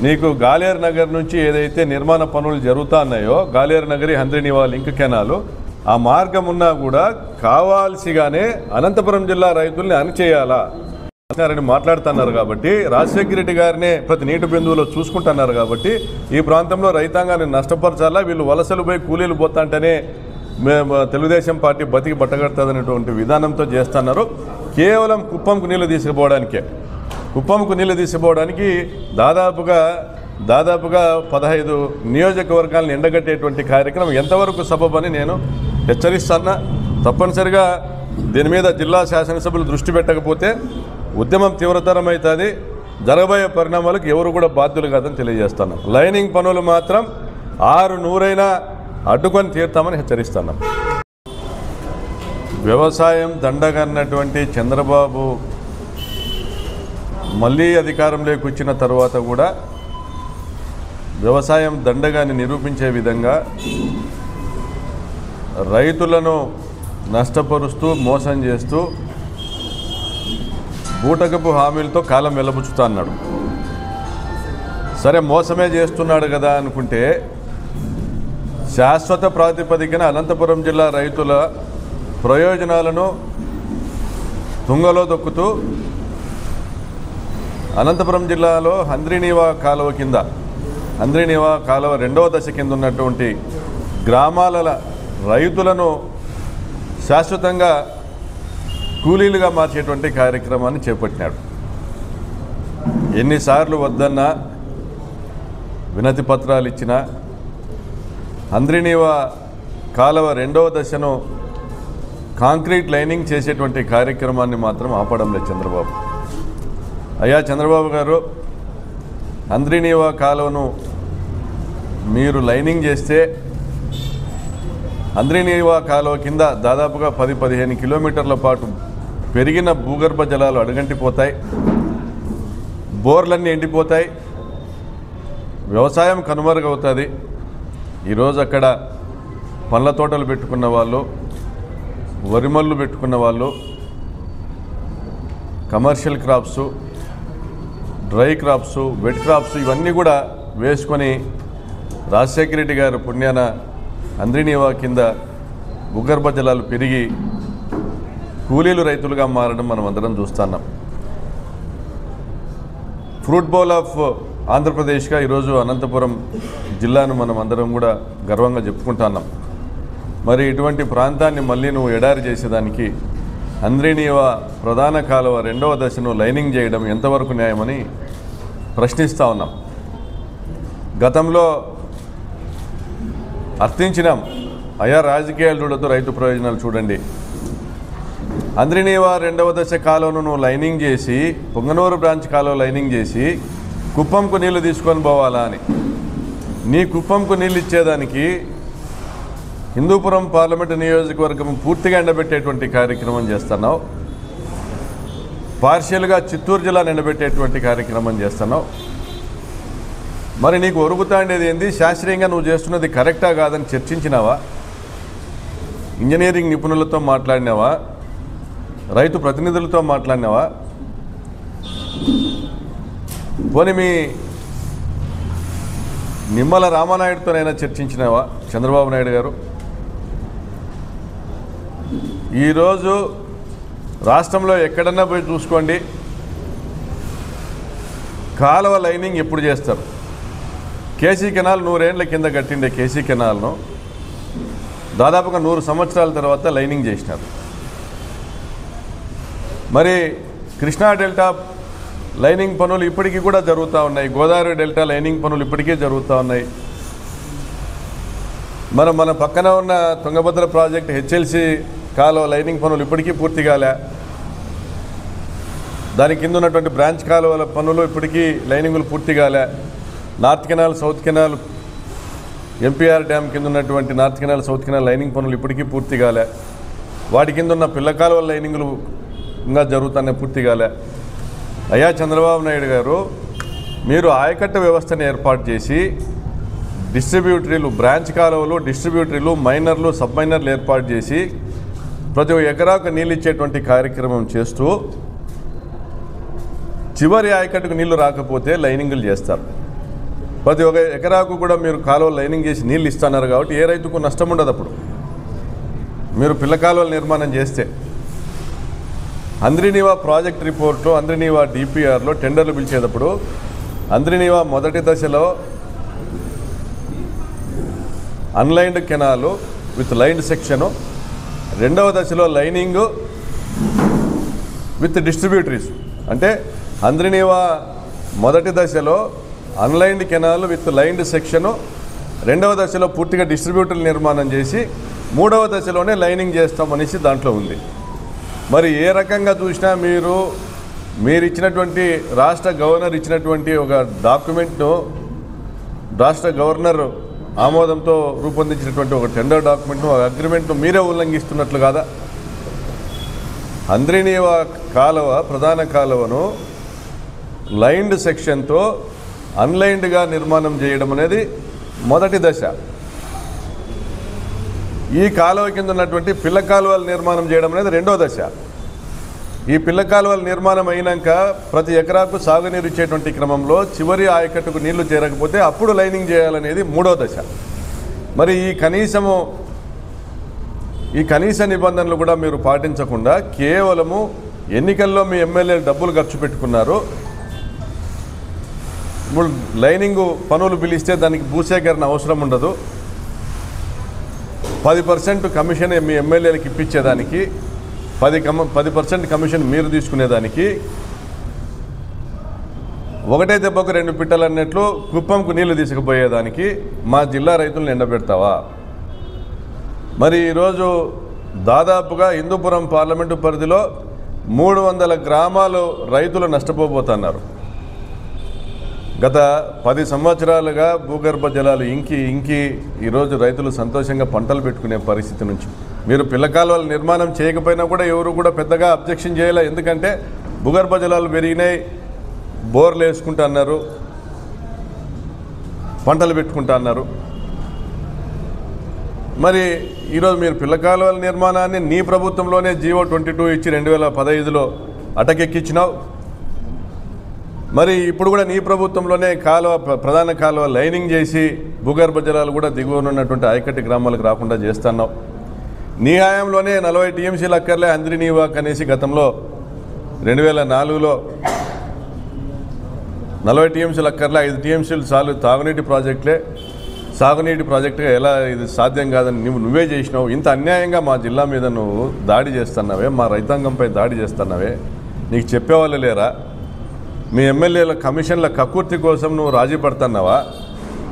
నీకు గాలేరు నగర్ నుంచి ఏదైతే నిర్మాణ పనులు జరుగుతున్నాయో గాలేరు నగరి హంద్రీనివా లింక్ కెనాలు ఆ మార్గం ఉన్నా కూడా కావాల్సిగానే అనంతపురం జిల్లా రైతుల్ని అణిచేయాలా అని మాట్లాడుతున్నారు కాబట్టి రాజశేఖర రెడ్డి గారినే ప్రతి నీటి బిందువులో చూసుకుంటున్నారు కాబట్టి ఈ ప్రాంతంలో రైతాంగాన్ని నష్టపరచాలా, వీళ్ళు వలసలు పోయి కూలీలు పోతాంటేనే తెలుగుదేశం పార్టీ బతికి బట్టగడుతుందనేటువంటి విధానంతో చేస్తున్నారు. కేవలం కుప్పంకు నీళ్లు తీసుకుపోవడానికే, కుప్పంకు నీళ్లు తీసుకుపోవడానికి దాదాపుగా 15 నియోజకవర్గాలను ఎండగట్టేటువంటి కార్యక్రమం ఎంతవరకు సబబని నేను హెచ్చరిస్తున్నా. తప్పనిసరిగా దీని మీద జిల్లా శాసనసభ్యులు దృష్టి పెట్టకపోతే ఉద్యమం తీవ్రతరమవుతుంది. జరగబోయే పరిణామాలకు ఎవరు కూడా బాధ్యులు కాదని తెలియజేస్తున్నాం. లైనింగ్ పనులు మాత్రం 600 అడ్డుకొని తీరుతామని హెచ్చరిస్తున్నాం. వ్యవసాయం దండగన్నటువంటి చంద్రబాబు మళ్ళీ అధికారంలోకి వచ్చిన తర్వాత కూడా వ్యవసాయం దండగాన్ని నిరూపించే విధంగా రైతులను నష్టపరుస్తూ మోసం చేస్తూ బూటకపు హామీలతో కాలం వెల్లబుచ్చుతా అన్నాడు. సరే మోసమే చేస్తున్నాడు కదా అనుకుంటే శాశ్వత ప్రాతిపదికన అనంతపురం జిల్లా రైతుల ప్రయోజనాలను తుంగలో దొక్కుతూ అనంతపురం జిల్లాలో హంద్రీనివా కాలువ కింద, హంద్రీనివా కాలువ 2వ దశ కింద ఉన్నటువంటి గ్రామాల రైతులను శాశ్వతంగా కూలీలుగా మార్చేటువంటి కార్యక్రమాన్ని చేపట్టినాడు. ఎన్నిసార్లు వద్దన్నా, వినతి పత్రాలు ఇచ్చినా హంద్రీనివా కాలువ 2వ దశను కాంక్రీట్ లైనింగ్ చేసేటువంటి కార్యక్రమాన్ని మాత్రం ఆపడం లేదు చంద్రబాబు. అయ్యా చంద్రబాబు గారు, హంద్రీనివా కాలువను మీరు లైనింగ్ చేస్తే హంద్రీనివా కాలువ కింద దాదాపుగా 10-15 కిలోమీటర్ల పాటు పెరిగిన భూగర్భ జలాలు అడుగంటిపోతాయి, బోర్లన్నీ ఎండిపోతాయి, వ్యవసాయం కనుమరుగవుతుంది. ఈరోజు అక్కడ పండ్ల తోటలు పెట్టుకున్న వాళ్ళు, వరిమల్లు పెట్టుకున్న వాళ్ళు, commercial crops, dry crops, wet crops ఇవన్నీ కూడా వేసుకొని రాజశేఖర రెడ్డి గారు పుణ్యాన హంద్రీనివా కింద భూగర్భ జలాలు పెరిగి కూలీలు రైతులుగా మారడం మనం అందరం చూస్తున్నాం. ఫ్రూట్ బౌల్ ఆఫ్ ఆంధ్రప్రదేశ్గా ఈరోజు అనంతపురం జిల్లాను మనం అందరం కూడా గర్వంగా చెప్పుకుంటున్నాం. మరి ఇటువంటి ప్రాంతాన్ని మళ్ళీ నువ్వు ఎడారి చేసేదానికి హంద్రీనివా ప్రధాన కాలువ 2వ దశను లైనింగ్ చేయడం ఎంతవరకు న్యాయమని ప్రశ్నిస్తూ ఉన్నాం. గతంలో అర్థించినాం, అయా రాజకీయాలు చూడొద్దు, రైతు ప్రయోజనాలు చూడండి. హంద్రీనివా 2వ దశ కాలువను నువ్వు లైనింగ్ చేసి, పొంగనూరు బ్రాంచ్ కాలువ లైనింగ్ చేసి కుప్పంకు నీళ్లు తీసుకొని పోవాలా అని. నీ కుప్పంకు నీళ్ళు ఇచ్చేదానికి హిందూపురం పార్లమెంటు నియోజకవర్గం పూర్తిగా ఎండబెట్టేటువంటి కార్యక్రమం చేస్తున్నావు, పార్షియల్గా చిత్తూరు జిల్లాను ఎండబెట్టేటువంటి కార్యక్రమం చేస్తున్నావు. మరి నీకు ఒరుగుతాండేది ఏంది? శాస్త్రీయంగా నువ్వు చేస్తున్నది కరెక్టా కాదని చర్చించినావా? ఇంజనీరింగ్ నిపుణులతో మాట్లాడినావా? రైతు ప్రతినిధులతో మాట్లాడినావా? పోనీ మీ నిమ్మల రామానాయుడుతోనైనా చర్చించినావా చంద్రబాబు నాయుడు గారు? ఈరోజు రాష్ట్రంలో ఎక్కడన్నా పోయి చూసుకోండి, కాలువ లైనింగ్ ఎప్పుడు చేస్తారు? కేసీ కెనాల్ 100 ఏళ్ల కింద కట్టిండే కేసీ కెనాల్ను దాదాపుగా 100 సంవత్సరాల తర్వాత లైనింగ్ చేసినారు. మరి కృష్ణా డెల్టా లైనింగ్ పనులు ఇప్పటికీ కూడా జరుగుతూ ఉన్నాయి, గోదావరి డెల్టా లైనింగ్ పనులు ఇప్పటికీ జరుగుతూ ఉన్నాయి. మన పక్కన ఉన్న తుంగభద్ర ప్రాజెక్ట్ హెచ్ఎల్సి కాలువ లైనింగ్ పనులు ఇప్పటికీ పూర్తి కాలే. దాని కింద ఉన్నటువంటి బ్రాంచ్ కాలువల పనులు ఇప్పటికీ లైనింగులు పూర్తి కాలే. North canal, south canal, MPR dam కింద ఉన్నటువంటి north canal, south canal lining పనులు ఇప్పటికీ పూర్తి కాలే. వాటి కింద ఉన్న పిల్ల కాలువల లైనింగులు ఇంకా జరుగుతున్నాయి, పూర్తి కాలే. అయ్యా చంద్రబాబు నాయుడు గారు, మీరు ఆయకట్ట వ్యవస్థను ఏర్పాటు చేసి డిస్ట్రిబ్యూటరీలు, బ్రాంచ్ కాలువలు, డిస్ట్రిబ్యూటరీలు, మైనర్లు, సబ్ మైనర్లు ఏర్పాటు చేసి ప్రతి ఎకరాకు నీళ్ళు ఇచ్చేటువంటి కార్యక్రమం చేస్తూ చివరి ఆయకట్టుకు నీళ్లు రాకపోతే లైనింగులు చేస్తారు. ప్రతి ఒక్క ఎకరాకు కూడా మీరు కాలువలు లైనింగ్ చేసి నీళ్ళు ఇస్తున్నారు కాబట్టి ఏ రైతుకు నష్టం ఉండదు. అప్పుడు మీరు పిల్ల కాలువల నిర్మాణం చేస్తే అంద్రినీవా ప్రాజెక్ట్ రిపోర్ట్లో, అంద్రినీవా డిపిఆర్లో టెండర్లు పిలిచేటప్పుడు అంద్రినీవా మొదటి దశలో అన్లైన్డ్ కెనాలు విత్ లైన్డ్ సెక్షను, రెండవ దశలో లైనింగు విత్ డిస్ట్రిబ్యూటరీస్. అంటే అంద్రినీవా మొదటి దశలో అన్లైన్డ్ కెనాల్ విత్ లైన్డ్ సెక్షను, రెండవ దశలో పూర్తిగా డిస్ట్రిబ్యూటర్లు నిర్మాణం చేసి మూడవ దశలోనే లైనింగ్ చేస్తామనేసి దాంట్లో ఉంది. మరి ఏ రకంగా చూసినా మీరు ఇచ్చినటువంటి రాష్ట్ర గవర్నర్ ఇచ్చినటువంటి ఒక డాక్యుమెంట్ను, రాష్ట్ర గవర్నర్ ఆమోదంతో రూపొందించినటువంటి ఒక టెండర్ డాక్యుమెంట్ను, అగ్రిమెంట్ను మీరే ఉల్లంఘిస్తున్నట్లు కాదా? అంద్రినీవా కాలువ, ప్రధాన కాలువను లైన్డ్ సెక్షన్తో అన్లైన్డ్గా నిర్మాణం చేయడం అనేది మొదటి దశ. ఈ కాలువ కింద ఉన్నటువంటి పిల్ల కాలువల నిర్మాణం చేయడం అనేది రెండో దశ. ఈ పిల్ల కాలువల నిర్మాణం అయినాక ప్రతి ఎకరాకు సాగునీరు ఇచ్చేటువంటి క్రమంలో చివరి ఆయకట్టుకు నీళ్లు చేరకపోతే అప్పుడు లైనింగ్ చేయాలనేది మూడో దశ. మరి ఈ కనీస నిబంధనలు కూడా మీరు పాటించకుండా కేవలము ఎన్నికల్లో మీ ఎమ్మెల్యేలు డబ్బులు ఖర్చు పెట్టుకున్నారు, లైనింగ్ పనులు పిలిస్తే దానికి భూసేకరణ అవసరం ఉండదు, 10% కమిషన్ మీ ఎమ్మెల్యేలకు ఇప్పించేదానికి, 10% కమిషన్ మీరు తీసుకునేదానికి, ఒకటే దెబ్బకు రెండు పిట్టలు అన్నట్లు కుప్పంకు నీళ్లు తీసుకుపోయేదానికి మా జిల్లా రైతులను ఎండబెడతావా? మరి ఈరోజు దాదాపుగా హిందూపురం పార్లమెంటు పరిధిలో 300 గ్రామాలు రైతులు నష్టపోబోతున్నారు. గత 10 సంవత్సరాలుగా భూగర్భ జలాలు ఇంకి ఈరోజు రైతులు సంతోషంగా పంటలు పెట్టుకునే పరిస్థితి నుంచి మీరు పిల్ల కాలువల నిర్మాణం చేయకపోయినా కూడా ఎవరు కూడా పెద్దగా అబ్జెక్షన్ చేయలే. ఎందుకంటే భూగర్భ జలాలు పెరిగినాయి, బోర్లు వేసుకుంటా అన్నారు, పంటలు పెట్టుకుంటా అన్నారు. మరి ఈరోజు మీరు పిల్ల కాలువల నిర్మాణాన్ని నీ ప్రభుత్వంలోనే జీవో 22 ఇచ్చి 2015లో అటకెక్కించినావు. మరి ఇప్పుడు కూడా నీ ప్రభుత్వంలోనే ప్రధాన కాలువ లైనింగ్ చేసి భూగర్భ జలాలు కూడా దిగువన ఉన్నటువంటి ఆయకట్టు గ్రామాలకు రాకుండా చేస్తున్నావు. నీ హయాంలోనే 40 టీఎంసీలు అక్కర్లే అంద్రినీవా అనేసి గతంలో 2004లో 40 టీఎంసీలు అక్కర్లే, 5 టీఎంసీలు చాలు తాగునీటి ప్రాజెక్టులే, సాగునీటి ప్రాజెక్టుగా ఎలా ఇది సాధ్యం కాదని నువ్వే చేసినావు. ఇంత అన్యాయంగా మా జిల్లా మీద నువ్వు దాడి చేస్తున్నావే, మా రైతాంగంపై దాడి చేస్తున్నావే, నీకు చెప్పేవాళ్ళు లేరా? మీ ఎమ్మెల్యేల కమిషన్ల కక్కుర్తి కోసం నువ్వు రాజీ పడుతున్నావా?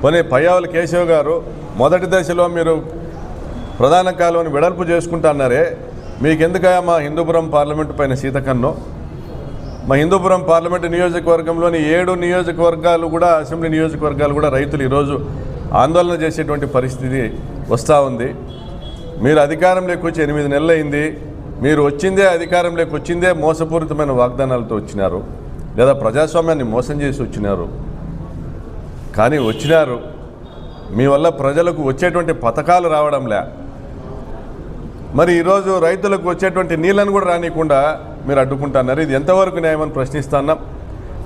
పోనీ పయ్యావుల కేశవ్ గారు మొదటి దశలో మీరు ప్రధాన కాలువని వెడల్పు చేసుకుంటున్నారే, మీకెందుకయా మా హిందూపురం పార్లమెంటు పైన సీతకన్ను? మా హిందూపురం పార్లమెంటు నియోజకవర్గంలోని 7 నియోజకవర్గాలు కూడా, అసెంబ్లీ నియోజకవర్గాలు కూడా రైతులు ఈరోజు ఆందోళన చేసేటువంటి పరిస్థితి వస్తూ ఉంది. మీరు అధికారంలోకి వచ్చి 8 నెలలు అయింది. మీరు అధికారంలోకి వచ్చిందే మోసపూరితమైన వాగ్దానాలతో వచ్చినారు, లేదా ప్రజాస్వామ్యాన్ని మోసం చేసి వచ్చినారు. కానీ వచ్చినారు, మీ వల్ల ప్రజలకు వచ్చేటువంటి పథకాలు రావడంలే. మరి ఈరోజు రైతులకు వచ్చేటువంటి నీళ్ళను కూడా రానికుండా మీరు అడ్డుకుంటున్నారు. ఇది ఎంతవరకు న్యాయమని ప్రశ్నిస్తున్నాం.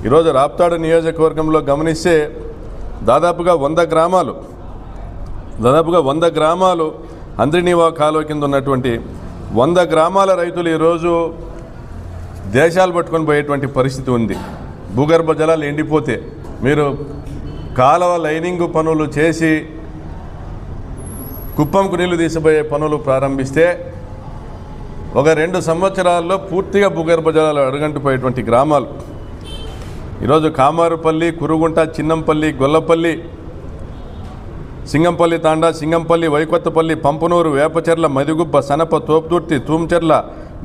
ఈరోజు రాప్తాడు నియోజకవర్గంలో గమనిస్తే దాదాపుగా 100 గ్రామాలు అంద్రినీవా కాలువ కింద ఉన్నటువంటి 100 గ్రామాల రైతులు ఈరోజు దేశాలు పట్టుకొని పోయేటువంటి పరిస్థితి ఉంది. భూగర్భ జలాలు ఎండిపోతే మీరు కాలువ లైనింగ్ పనులు చేసి కుప్పంకు నీళ్లు తీసిపోయే పనులు ప్రారంభిస్తే ఒక 2 సంవత్సరాల్లో పూర్తిగా భూగర్భ జలాలు అడుగంటిపోయేటువంటి గ్రామాలు ఈరోజు కామారుపల్లి, కురుగుంట, చిన్నంపల్లి, గొల్లపల్లి, సింగంపల్లి తాండా, సింగంపల్లి, వైకొత్తపల్లి, పంపనూరు, వేపచెర్ల, మదిగుబ్బ, సనప, తోపుదుర్తి, తూంచెర్ల,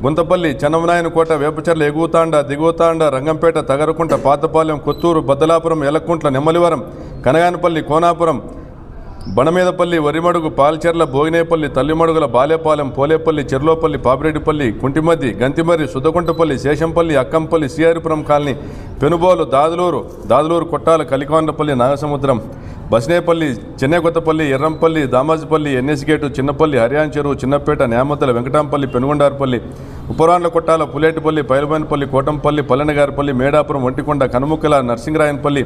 గుంతపల్లి, చెన్నమనాయనకోట, వేపచెర్ల, ఎగువతాండ, దిగువతాండ, రంగంపేట, తగరకుంట, పాతపాలెం, కొత్తూరు, బద్దలాపురం, ఎలక్కుంట్ల, నెమ్మలివరం, కనగానపల్లి, కోనాపురం, బణమీదపల్లి, వరిమడుగు, పాల్చెర్ల, భోగినేపల్లి, తల్లిమడుగుల, బాలేపాలెం, పోలేపల్లి, చెర్లోపల్లి, పాపిరెడ్డిపల్లి, కుంటిమద్ది, సుద్దకుంటపల్లి, శేషంపల్లి, అక్కంపల్లి, సిఆర్పురం కాలనీ, పెనుబోలు, దాదులూరు, కొట్టాల, కలికొండపల్లి, నాగసముద్రం, బస్నేపల్లి, చెన్నైకొత్తపల్లి, ఎర్రంపల్లి, దామాజిపల్లి, ఎన్ఎస్గేటు, చిన్నపల్లి, హరియాన్ చెరువు, చిన్నపేట, నేమతల, వెంకటాంపల్లి, పెనుగొండారపల్లి, ఉప్పరాండ్ల కొట్టాల, పులేటిపల్లి, పైలబైనపల్లి, కోటంపల్లి, పల్లెనగారిపల్లి, మేడాపురం, ఒంటికొండ, కనుముక్కల, నర్సింగరాయనపల్లి,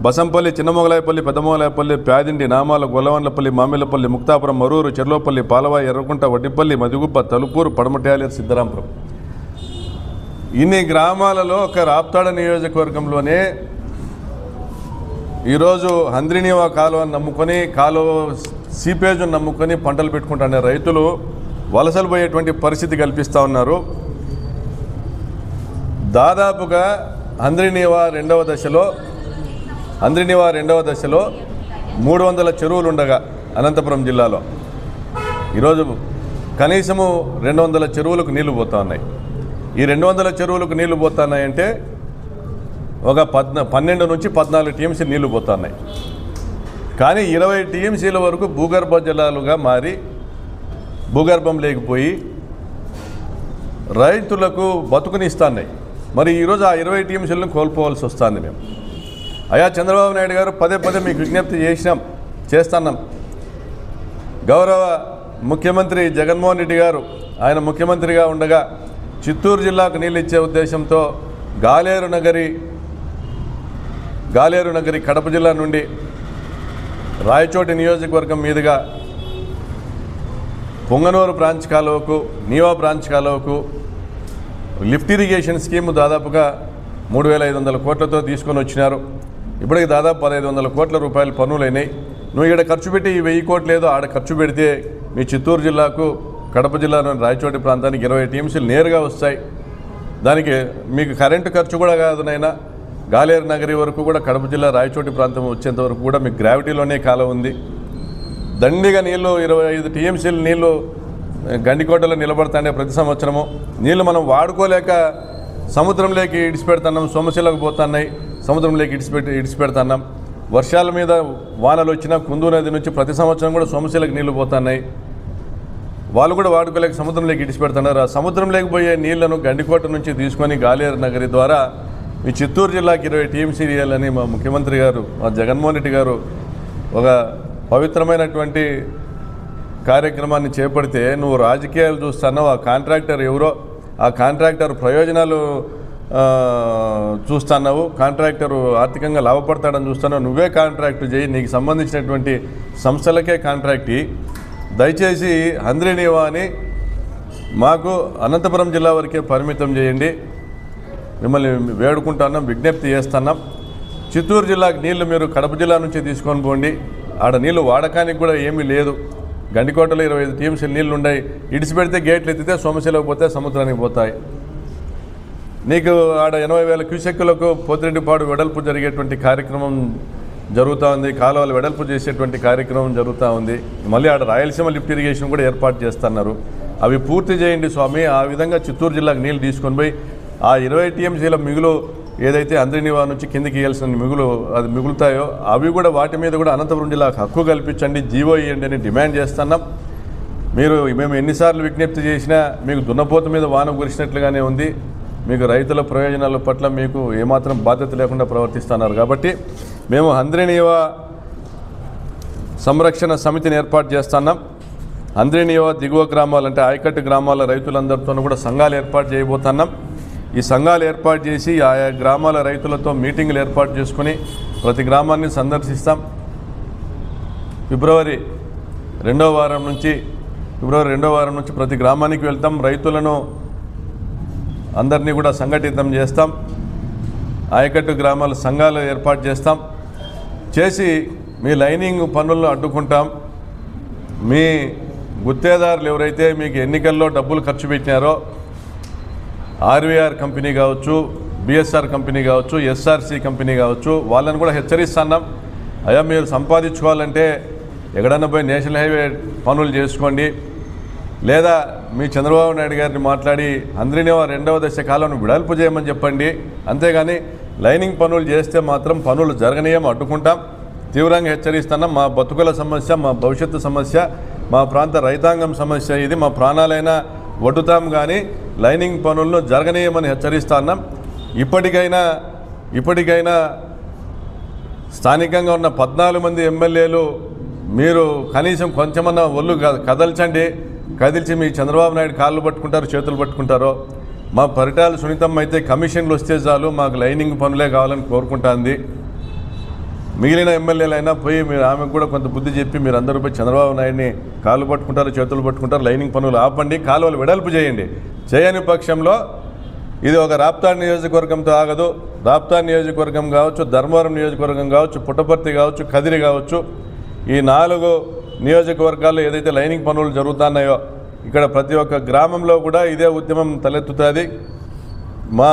బసంపల్లి, చిన్నమొగలాయపల్లి, పెద్దమొగలాయపల్లి, ప్యాదిండి, నామాల, గొల్లవన్లపల్లి, మామిళ్ళపల్లి, ముక్తాపురం, మరూరు, చెర్లోపల్లి, పాలవాయి, ఎర్రకుంట, వడ్డిపల్లి, మదిగుప్ప, తలుపూరు, పడమట్యాలేరు, సిద్ధరాంపురం. ఇన్ని గ్రామాలలో ఒక రాప్తాడ నియోజకవర్గంలోనే ఈరోజు హంద్రినీవా కాలువను నమ్ముకొని, కాలువ సీపేజ్ను నమ్ముకొని పంటలు పెట్టుకుంటున్న రైతులు వలసలు పోయేటువంటి పరిస్థితి కల్పిస్తూ ఉన్నారు. దాదాపుగా హంద్రినీవా రెండవ దశలో 300 చెరువులు ఉండగా అనంతపురం జిల్లాలో ఈరోజు కనీసము 200 చెరువులకు నీళ్లు పోతా ఉన్నాయి. ఈ 200 చెరువులకు నీళ్లు పోతున్నాయంటే ఒక 12 నుంచి 14 టీఎంసీ నీళ్లు పోతున్నాయి. కానీ 20 టీఎంసీల వరకు భూగర్భ జలాలుగా మారి భూగర్భం లేకపోయి రైతులకు బతుకునిస్తున్నాయి. మరి ఈరోజు ఆ 20 టీఎంసీలను కోల్పోవాల్సి వస్తుంది. మేము అయ్యా చంద్రబాబు నాయుడు గారు పదే మీకు విజ్ఞప్తి చేస్తున్నాం. గౌరవ ముఖ్యమంత్రి జగన్మోహన్ రెడ్డి గారు ఆయన ముఖ్యమంత్రిగా ఉండగా చిత్తూరు జిల్లాకు నీళ్ళు ఇచ్చే ఉద్దేశంతో గాలేరు నగరి కడప జిల్లా నుండి రాయచోటి నియోజకవర్గం మీదుగా పొంగనూరు బ్రాంచ్ కాలువకు, నీవా బ్రాంచ్ కాలువకు లిఫ్ట్ ఇరిగేషన్ స్కీము దాదాపుగా 3,500 కోట్లతో తీసుకొని వచ్చినారు. ఇప్పటికి దాదాపు 1,500 కోట్ల రూపాయల పన్నులైనాయి. నువ్వు ఇక్కడ ఖర్చు పెట్టి 1000 కోట్లు ఏదో ఆడ ఖర్చు పెడితే మీ చిత్తూరు జిల్లాకు, కడప జిల్లాలోని రాయచోటి ప్రాంతానికి 20 టీఎంసీలు నేరుగా వస్తాయి. దానికి మీకు కరెంటు ఖర్చు కూడా కాదు నైనా. గాలేరు నగరి వరకు కూడా కడప జిల్లా రాయచోటి ప్రాంతం వచ్చేంత వరకు కూడా మీకు గ్రావిటీలోనే కాలం ఉంది. దండిగా నీళ్లు 25 టీఎంసీలు నీళ్లు గండికోటలో నిలబడతానే ప్రతి సంవత్సరము. నీళ్లు మనం వాడుకోలేక సముద్రంలోకి ఇడిచిపెడుతున్నాం, సోమశిలకు పోతున్నాయి, సముద్రంలోకి ఇడిచిపెడుతున్నాం. వర్షాల మీద వానలు వచ్చినా కుందు నది నుంచి ప్రతి సంవత్సరం కూడా సోమశిలకు నీళ్లు పోతున్నాయి. వాళ్ళు కూడా వాడుకోలేక సముద్రంలోకి ఇడిచిపెడుతున్నారు. ఆ సముద్రంలోకి పోయే నీళ్లను గండికోట నుంచి తీసుకొని గాలేరు నగరి ద్వారా ఈ చిత్తూరు జిల్లాకి 20 టీఎంసీ ఇవ్వాలని మా ముఖ్యమంత్రి గారు, మా జగన్మోహన్ రెడ్డి గారు ఒక పవిత్రమైనటువంటి కార్యక్రమాన్ని చేపడితే నువ్వు రాజకీయాలు చూస్తున్నావు. ఆ కాంట్రాక్టర్ ఎవరో, ఆ కాంట్రాక్టర్ ప్రయోజనాలు చూస్తున్నావు, కాంట్రాక్టరు ఆర్థికంగా లాభపడతాడని చూస్తున్నావు. నువ్వే కాంట్రాక్టు చేయి, నీకు సంబంధించినటువంటి సంస్థలకే కాంట్రాక్ట్. దయచేసి హంద్రినీవాని మాకు అనంతపురం జిల్లా వరకే పరిమితం చేయండి. మిమ్మల్ని వేడుకుంటున్నాం, విజ్ఞప్తి చేస్తున్నాం. చిత్తూరు జిల్లాకు నీళ్లు మీరు కడప జిల్లా నుంచి తీసుకొని పోండి. ఆడ నీళ్లు వాడకానికి కూడా ఏమీ లేదు. గండికోటలో 25 టీఎంసీలు నీళ్లు ఉన్నాయి. ఇడిచిపెడితే గేట్లు ఎత్తితే సోమశిలకు పోతే సముద్రానికి పోతాయి. నీకు ఆడ 80,000 క్యూసెక్కులకు పోతిరెడ్డిపాడు వెడల్పు జరిగేటువంటి కార్యక్రమం జరుగుతూ ఉంది. కాలువలు వెడల్పు చేసేటువంటి కార్యక్రమం జరుగుతూ ఉంది. మళ్ళీ ఆడ రాయలసీమ లిఫ్ట్ ఇరిగేషన్ కూడా ఏర్పాటు చేస్తున్నారు. అవి పూర్తి చేయండి స్వామి. ఆ విధంగా చిత్తూరు జిల్లాకు నీళ్ళు తీసుకొని పోయి ఆ 20 టీఎంసీల మిగులు ఏదైతే హంద్రినీవా నుంచి కిందికి ఇవ్వాల్సిన మిగులుతాయో అవి కూడా వాటి మీద కూడా అనంతపురం జిల్లాకు హక్కు కల్పించండి, జీవో ఇవ్వండి అని డిమాండ్ చేస్తున్నాం. మేము ఎన్నిసార్లు విజ్ఞప్తి చేసినా మీకు దున్నపోతు మీద వాన కురిసినట్లుగానే ఉంది. మీకు రైతుల ప్రయోజనాల పట్ల మీకు ఏమాత్రం బాధ్యత లేకుండా ప్రవర్తిస్తున్నారు. కాబట్టి మేము హంద్రినీవా సంరక్షణ సమితిని ఏర్పాటు చేస్తున్నాం. హంద్రినీవా దిగువ గ్రామాలు అంటే ఆయకట్టు గ్రామాల రైతులందరితో కూడా సంఘాలు ఏర్పాటు చేయబోతున్నాం. ఈ సంఘాలు ఏర్పాటు చేసి ఆయా గ్రామాల రైతులతో మీటింగులు ఏర్పాటు చేసుకుని ప్రతి గ్రామాన్ని సందర్శిస్తాం. ఫిబ్రవరి రెండవ వారం నుంచి ప్రతి గ్రామానికి వెళ్తాం. రైతులను అందరినీ కూడా సంఘటితం చేస్తాం. ఆయకట్టు గ్రామాల సంఘాలు ఏర్పాటు చేసి మీ లైనింగ్ పనులను అడ్డుకుంటాం. మీ గుత్తేదారులు ఎవరైతే మీకు ఎన్నికల్లో డబ్బులు ఖర్చు పెట్టినారో ఆర్వీఆర్ కంపెనీ కావచ్చు, బిఎస్ఆర్ కంపెనీ కావచ్చు, ఎస్ఆర్సి కంపెనీ కావచ్చు, వాళ్ళని కూడా హెచ్చరిస్తున్నాం. అయ్యా మీరు సంపాదించుకోవాలంటే ఎక్కడన్నా పోయి నేషనల్ హైవే పనులు చేసుకోండి, లేదా మీ చంద్రబాబు నాయుడు గారిని మాట్లాడి హంద్రినీవా రెండవ దశ కాలంను విడల్పు చేయమని చెప్పండి. అంతేగాని లైనింగ్ పనులు చేస్తే మాత్రం పనులు జరగనీయం, అడ్డుకుంటాం. తీవ్రంగా హెచ్చరిస్తున్నాం. మా బతుకుల సమస్య, మా భవిష్యత్తు సమస్య, మా ప్రాంత రైతాంగం సమస్య ఇది. మా ప్రాణాలైనా వడ్డుతాం కానీ లైనింగ్ పనులను జరగనీయమని హెచ్చరిస్తున్నాం. ఇప్పటికైనా స్థానికంగా ఉన్న 14 మంది ఎమ్మెల్యేలు మీరు కనీసం కొంచెమన్నా ఒళ్ళు కదిల్చి మీ చంద్రబాబు నాయుడు కాళ్ళు పట్టుకుంటారు, చేతులు పట్టుకుంటారో. మా పరిటాలు సునీతం అయితే కమిషన్లు వస్తే చాలు, మాకు లైనింగ్ పనులే కావాలని కోరుకుంటుంది. మిగిలిన ఎమ్మెల్యేలైనా పోయి మీరు ఆమెకు కూడా కొంత బుద్ధి చెప్పి మీరు అందరూ పోయి చంద్రబాబు నాయుడిని కాళ్ళు పట్టుకుంటారు, చేతులు పట్టుకుంటారు, లైనింగ్ పనులు ఆపండి, కాలువలు వెడల్పు చేయండి. చేయని పక్షంలో ఇది ఒక రాప్తాడ్ నియోజకవర్గంతో ఆగదు. రాప్తాడ్ నియోజకవర్గం కావచ్చు, ధర్మవరం నియోజకవర్గం కావచ్చు, పుట్టపర్తి కావచ్చు, కదిరి కావచ్చు, ఈ 4 నియోజకవర్గాల్లో ఏదైతే లైనింగ్ పనులు జరుగుతున్నాయో ఇక్కడ ప్రతి ఒక్క గ్రామంలో కూడా ఇదే ఉద్యమం తలెత్తుతుంది. మా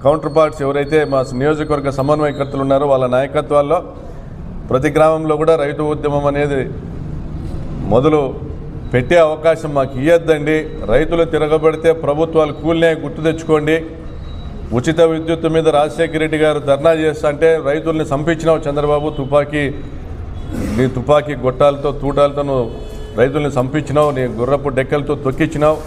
కౌంటర్ పార్ట్స్ ఎవరైతే మా నియోజకవర్గ సమన్వయకర్తలు ఉన్నారో వాళ్ళ నాయకత్వాల్లో ప్రతి గ్రామంలో కూడా రైతు ఉద్యమం అనేది మొదలు పెట్టే అవకాశం మాకు ఇవ్వద్దండి. రైతులు తిరగబడితే ప్రభుత్వాలు కూలినే గుర్తు తెచ్చుకోండి. ఉచిత విద్యుత్తు మీద రాజశేఖర రెడ్డి గారు ధర్నా చేస్తా అంటే రైతుల్ని చంపించినావు చంద్రబాబు, నీ తుపాకీ గొట్టాలతో తూటాలతో నువ్వు రైతుల్ని చంపించినావు, నీ గుర్రపు డెక్కలతో తొక్కించినావు.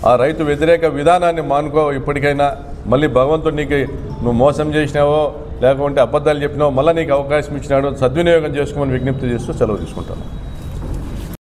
ఆ రైతు వ్యతిరేక విధానాన్ని మానుకో. ఇప్పటికైనా మళ్ళీ భగవంతుడు నీకు నువ్వు మోసం చేసినావో లేకుంటే అబద్ధాలు చెప్పినావో మళ్ళీ నీకు అవకాశం ఇచ్చినాడు, సద్వినియోగం చేసుకోమని విజ్ఞప్తి చేస్తూ సెలవు తీసుకుంటాను.